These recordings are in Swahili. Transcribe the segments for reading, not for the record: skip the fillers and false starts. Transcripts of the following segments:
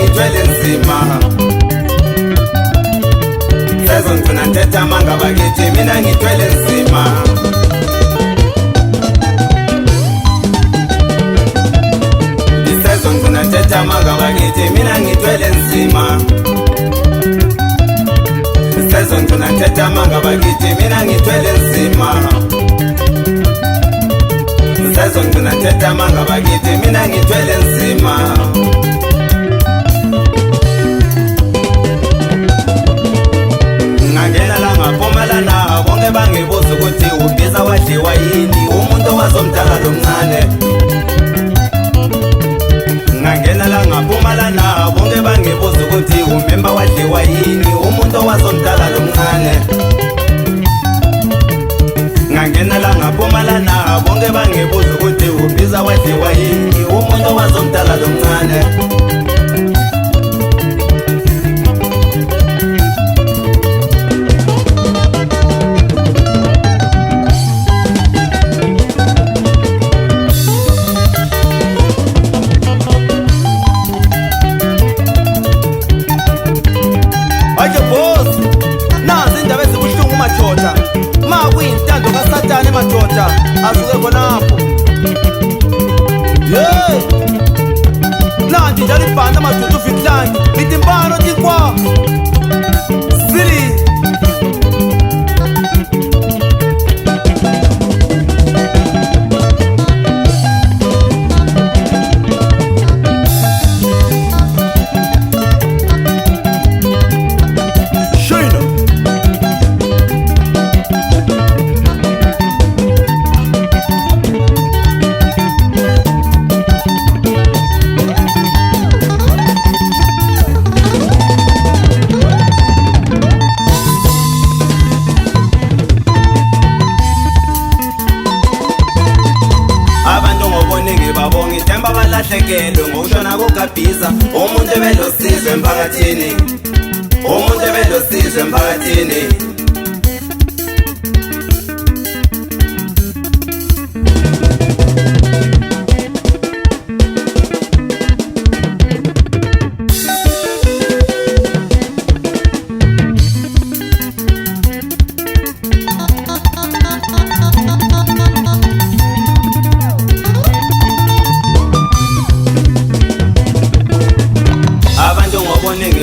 ngithwele nzima Sezo ngifuna nthetha amanga bakithi mina ngithwele nzima Sezo ngifuna nthetha amanga bakithi mina ngithwele nzima Sezo ngifuna nthetha amanga bakithi mina ngithwele nzima Sezo ngifuna nthetha amanga bakithi mina ngithwele nzima Ngangena la ngaphumala bonke bangibuza ukuthi ubhiza wadliwa yini umuntu owazomdala lomncane Ngangena la ngaphumala bonke bangibuza ukuthi umemba wadliwa yini umuntu owazomdala lomncane Ngangena la ngaphumala bonke bangibuza ukuthi ubhiza wadliwa yini umuntu owazomdala lomncane Madoda asuke khonapho hey Nandi njalo ibhanda madoda uViklandi lithi impano tinkwa Sili Balahlekelwe ngokushona kokabhiza umuntu ebelosizo emphakathini umuntu ebelosizo emphakathini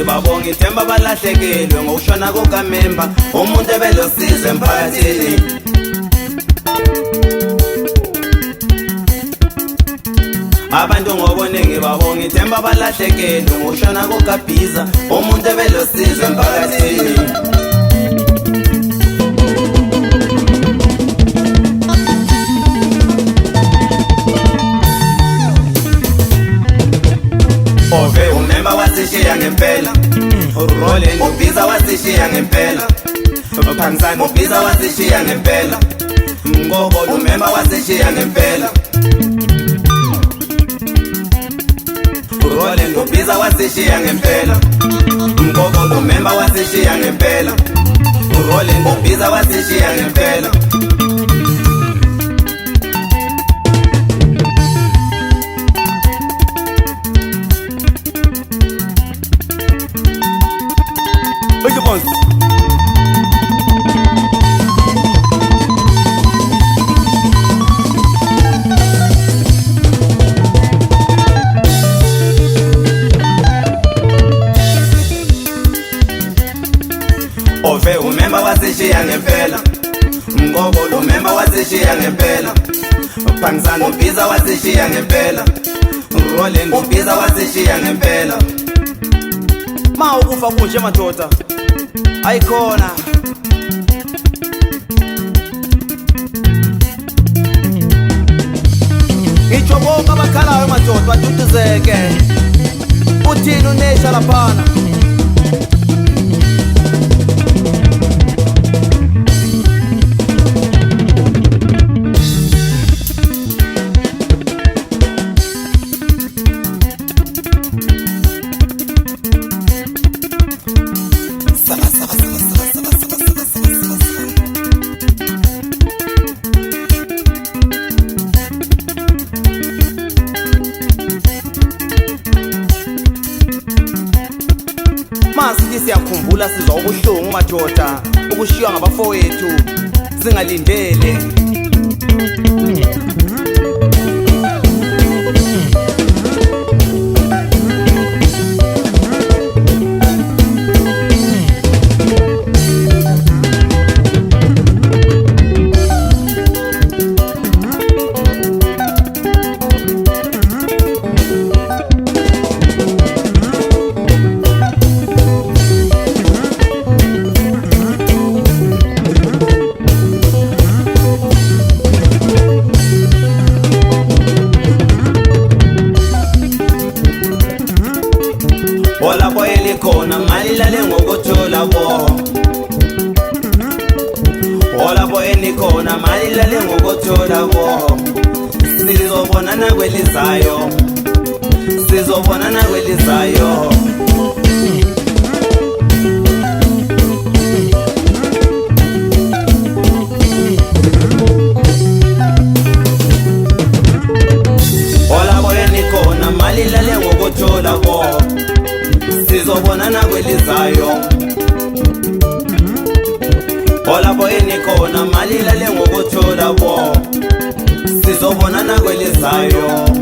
Babonge ithemba balahlekelwe ngokushona kokamemba umuntu ebelosizo emphakathini Abantu ngoboningi babonge ithemba balahlekelwe ngokushona kokabhiza umuntu ebelosizo emphakathini Ove umemba wasishiya ngempela Rolling ubhiza wasishiya ngempela Phansani ubhiza wasishiya ngempela Mgobo umemba wasishiya ngempela Rolling ubhiza wasishiya ngempela Mgobo umemba wasishiya ngempela Rolling ubhiza wasishiya ngempela Ove umemba wasishiya ngempela Mgobo umemba wasishiya ngempela Phansani ubhiza wasishiya ngempela Rolling ubhiza wasishiya ngempela Ma ukufa kunje madoda ayikhona Ngitsho bonke abakhalayo madoda baduduzeke Uthini unesha laphana Masithi siyakhumbula sizwa ubuhlungu madoda ukushiywa ngabafowethu singalindele. Olapho elikhona mali lale ngokuthola bo. Olapho enikhona mali lale ngokuthola bo. Sizobonana kwelizayo, sizobonana kwelizayo. Olapho enikhona mali lale ngokuthola bo. Sizobonana kwelizayo. Olapho enikhona mali lale ngokuthola bo. Sizobonana kwelizayo.